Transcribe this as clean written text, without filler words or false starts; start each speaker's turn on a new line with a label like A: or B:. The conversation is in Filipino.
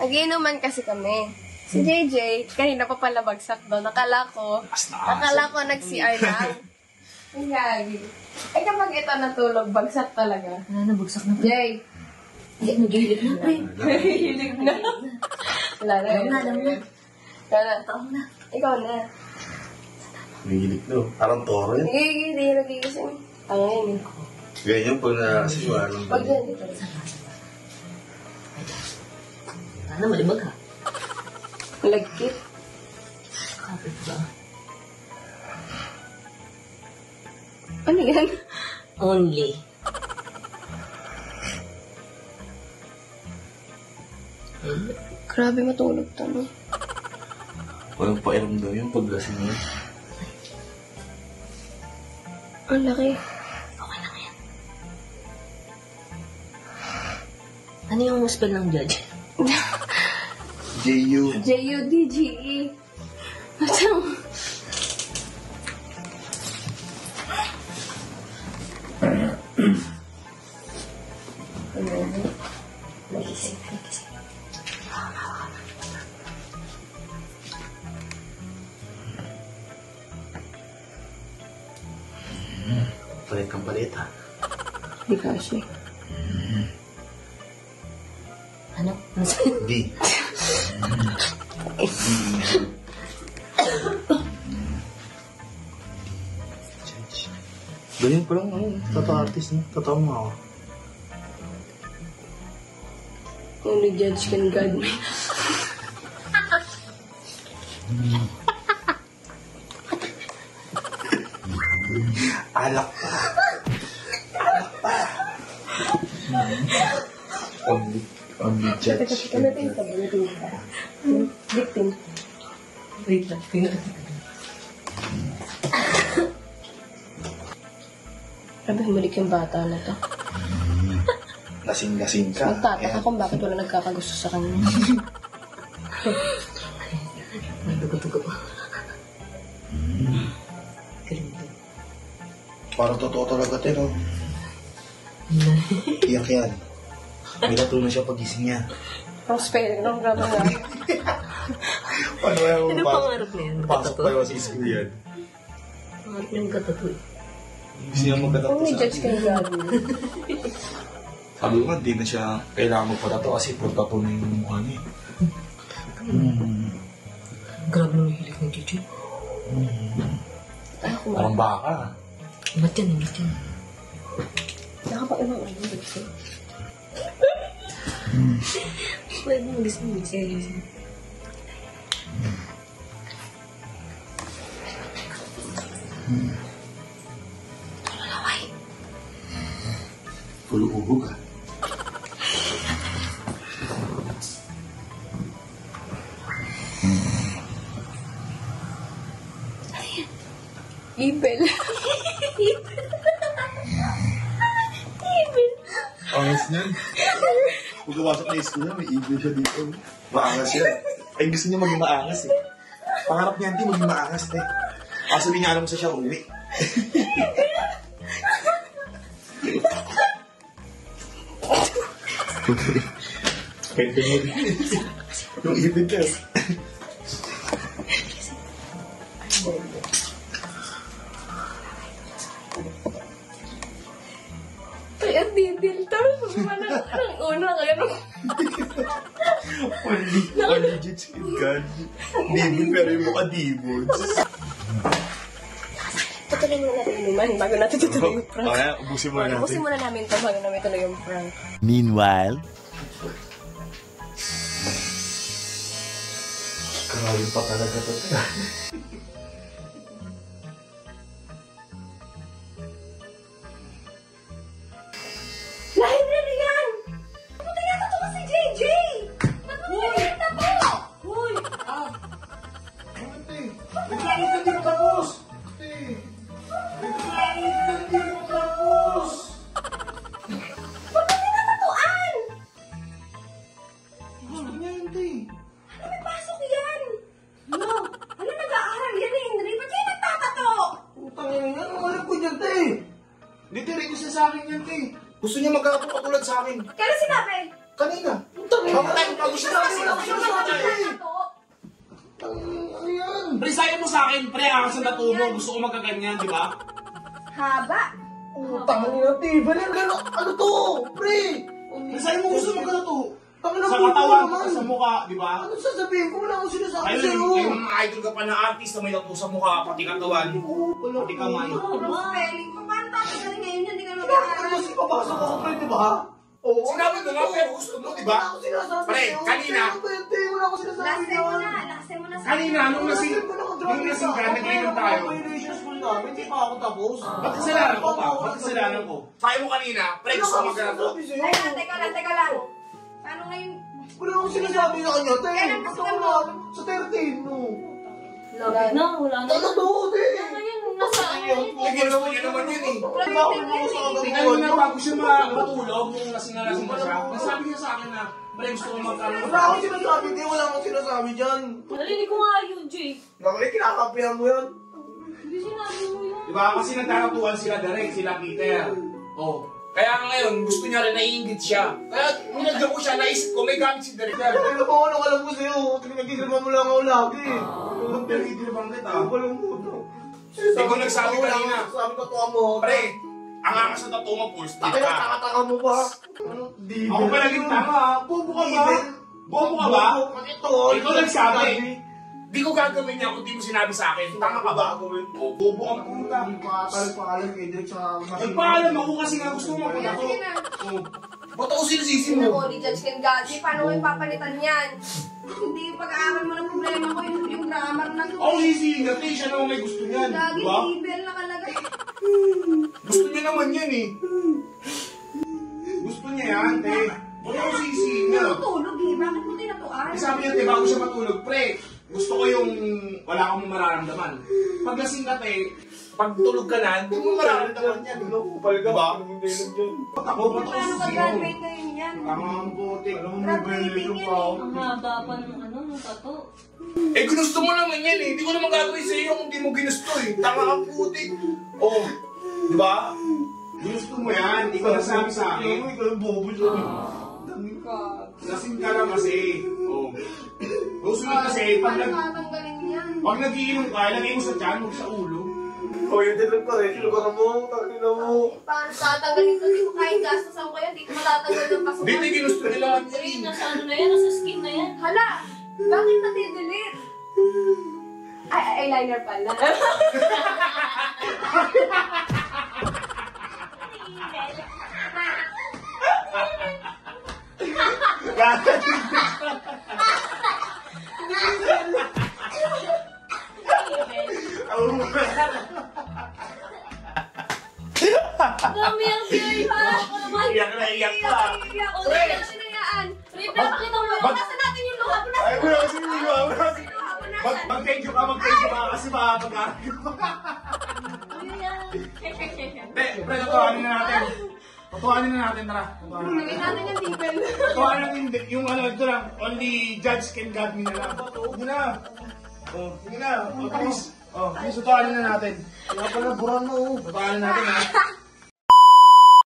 A: Nagiinuman kasi kami. Si JJ, kanina pa pala bagsak doon. Nakala ko nag-CR lang. Ang gagi. Eh kapag ito natulog, bagsak talaga.
B: Nabagsak na.
A: Jay!
B: Nag-ihilig na, pre.
A: Hilig na. Wala na yun.
B: Taon na.
A: Ikaw na.
C: Nagigilig no. Parang toro yun.
A: Hindi nagigising. Tangin.
C: Ganyan pag nakasiwa ng
A: Pag yan.
B: Sana malibag ha.
A: Lagkit.
B: Kapit ba?
A: Ano yan?
B: Only.
A: Grabe matulog to, no?
C: Walang pairam daw yung paglasing niya.
A: Ang laki.
B: Okay lang yan. Ano yung spell ng judge?
C: J.U.
A: J-U-D-G-E. Matang.
B: Nagising.
C: Palit kang palit ha.
A: Di kasi.
B: Ano?
C: D. Galing pa lang, totoo artist, no? Totoo mo ako.
A: Only judge can guide me.
C: Alak pa. Alak pa. Only judge.
A: Ano tayo sa building ka? Victim.
B: Wait lang.
A: Grabe, humalik yung bata na to.
C: Lasing-lasing ka.
A: Nagtataka kung bakit wala nagkakagusto sa kanya.
B: Nagdugo-dugo pa. Galing din.
C: Parang totoo talaga tayo, no? Iyak yan. May natunan siya pagising niya.
A: Ang spelling ng grabe nga.
C: Paano kaya
B: Ano pangarap na yan?
C: pasok pa yung sa school yan?
B: Pangarap na yung katato eh.
C: Gusto niya magkatato
A: Only
C: sa
A: judge can guide me.
C: Sabi ko nga, di na siya kailangan magpatato kasi pagtato na yung mukha niya.
B: Grabe nung hilig ng DJ.
C: Parang baka.
B: Ba't yan? Ba't yan?
A: Nakapag-ibang ano, gusto.
B: Pwede mo gusto mo. Seriously. Laway.
C: Pulo uhog ah.
A: Ibel.
C: Angas niyan. Kung pumasok na yung school niya, may igil siya dito. Maangas siya. Ay, gusto niya maging maangas eh. Pangarap niya, hindi maging maangas eh. Kaso di niya alam sa siya uwi. Pwede mo rin. Yung ibig ka.
A: Kaya didil. Tapos anong una kaya nung...
C: Only jits in God. Demon pero yung mukha demons.
A: Tutuloy muna natin inuman bago natin tutuloy yung prank.
C: Okay, ubusin muna natin.
A: Ubusin muna namin ito bago namin tuloy yung prank.
D: Meanwhile,
C: Grabe pa talaga to.
A: Library yan! Puta yata ito kasi JJ! Natutulog na po!
C: Uy! Ate! Nagkakit na din tapos! Ate! Nagkakit na din tapos!
A: Ba't na natatuan?
C: Gusto niya yun, te.
A: Ano may pasok yan? No! Ano nag-aaral yan eh, Henry? Ba't kayo nagtatato?
C: Putang ina nga, ang alam ko dyan, te. Hindi, te, rin sa akin yan, te. Gusto niya magkakato katulad sa akin.
A: Kailan sinabi?
C: Kanina. Bakit tayo pag-usap kasi? Wala ko sinasabi eh. Ano yan?
D: Pre, sayo mo sa akin, pre, ako sa natubo. Gusto ko magkaganyan, di ba?
A: Haba.
C: Utang nila, te. Balir ka na. Ano to? Pre.
D: Pre, sayo mo gusto magkalato.
C: Tangina
D: Sa
C: po
D: katawan,
C: naman.
D: sa mukha, di ba?
C: Ano sasabihin ko? Wala akong sinasabi
D: Ayun,
C: sa'yo.
D: yung mga idol ka pa na artist na may tattoo sa mukha, pati katawan. Pati kamay.
A: Spelling mo, paano tatagaling ngayon yan? Hindi ka
C: Bakit
A: mag-aaral.
C: kasi papasok ako, pre, di ba? Oo.
D: Sinabi ko nga, pero gusto mo, di ba?
C: Wala akong sinasabi
D: Pre,
C: sa'yo.
D: kanina.
C: Sa'yo, Bente, wala akong sinasabi
A: Lakasin mo na. Lakasin mo na sa
D: Kanina, nung lasing ka, naglinom tayo.
C: Relations mo namin, hindi pa ako tapos.
D: Ba't kasalanan ko pa? Ba't kasalanan ko? Sayo mo kanina, pre, gusto mo magkalato.
A: Teka lang. Paano ngayon?
C: Wala akong sinasabi sa kanya, te.
A: Kailan gusto mo?
C: Sa 13, no.
B: Lapit na, wala na.
C: Ano to, te?
B: Ngayon, nasaan na yun?
D: Ginusto niya naman yun eh. Tingnan mo na bago siya matulog, yung lasing na lasing na siya. Nasabi niya sa akin na, pre, gusto ko magkalato.
C: Wala akong sinasabi, te. Wala akong sinasabi dyan.
B: Narinig ko nga yun, Jay.
C: Nakali, kinakapihan mo yan.
B: Hindi sinabi mo yun.
D: Diba? Kasi nagkakatuwan sila direct, sila Peter. Oh. Kaya ngayon, gusto niya rin, naiingit siya. Kaya ninagyan ko siya, naisip ko, may gamit si Director.
C: Ano ba, ano alam ko sa'yo? Pinagkikirma mo lang ako lagi.
D: Pero hindi bang kita?
C: Ano ba lang mo to?
D: Hindi ko nagsabi kanina.
C: Sabi ko to mo.
D: Pre, ang angas na tattoo mo, full stick
C: Takay na,
D: ka.
C: takataka mo ba? Ano? Di.
D: Ako pa naging tama.
C: Bobo ka ba?
D: Bobo ka ba?
C: Ito.
D: Ikaw nagsabi. Di ko gagawin niya kung di mo sinabi sa akin. Tama ka ba? O, bobo ang puta.
C: Paalam kay Direk sa...
D: Nagpaalam ako kasi nga gusto mo
A: Sige,
D: ako.
A: sige na.
D: Oh. Ba't ako sinisisi
A: Sino
D: mo?
A: ko, ni Judge Ken Gadzi, paano ngayon papalitan yan? Hindi yung pag-aaral mo ng problema ko, yung grammar na to.
D: Ako sisihingat eh, siya naman may gusto niyan.
A: Lagi,
D: Diba?
A: level nakalagay.
D: Gusto niya naman yan eh. Gusto niya yan, te. Huwag ako sisihingat.
A: Natutulog eh, bakit mo tinatuan?
D: Eh, sabi niya, te, bago siya matulog, pre, gusto ko yung wala kang mararamdaman. Pag lasing ka, te, pag tulog ka na, hindi mo mararamdaman yan.
C: Kupal ka ba? Hindi lang dyan.
D: Ba't ako
A: Paano ka graduate ngayon yan?
D: Tama ang puti.
C: Alam mo,
A: Graduating yan eh.
B: Ang haba pa ng ng tato.
D: Eh, ginusto mo naman yan eh. Hindi ko naman gagawin sa iyo kung hindi mo ginusto eh. Tama ang puti. Oh, di ba? Ginusto mo yan. Hindi ko nasabi sa akin.
C: Ikaw yung bobo siya.
D: Lasing ka lang kasi. Oh. Susunod kasi,
A: Paano tatanggalin yan?
D: pag nagiinom ka, ilagay mo sa tiyan, huwag sa ulo.
C: O, yung Direk pa rin. Lugar mo. Tangina mo.
A: Paano tatanggalin ko? Di ko kahit gastasan ko yan, di ko matatanggal ng pasukan.
D: Hindi, ginusto nila man
B: Jay,
D: yan.
B: nasa ano na yan? Nasa skin na yan.
A: Hala! Bakit nati-delete? Ay, eyeliner pala.
B: Dami ang piyay pa. Ako naman.
D: Iyak na iyak ka.
A: Iyak ko na yan, sinayaan.
B: Pre, pinakita mo yun.
A: Nasa natin yung luha ko na.
C: Ay, wala kasi hindi ko. Wala kasi.
A: Luha ko na.
D: Mag-thank you ka kasi makapag-aral ko.
B: Ano yan?
D: Hindi, pre, tatuanin na natin. Tatuanin na natin, tara.
A: Lagyan natin yung tibel.
D: Tatuanin natin yung ano, ito lang. Only judge can guide me na lang. Sige na. Oh, sige na. Oh, please. Oh, please, tatuanin na natin.
C: Kaya pala, buran mo.
D: Tatuanin natin, ha.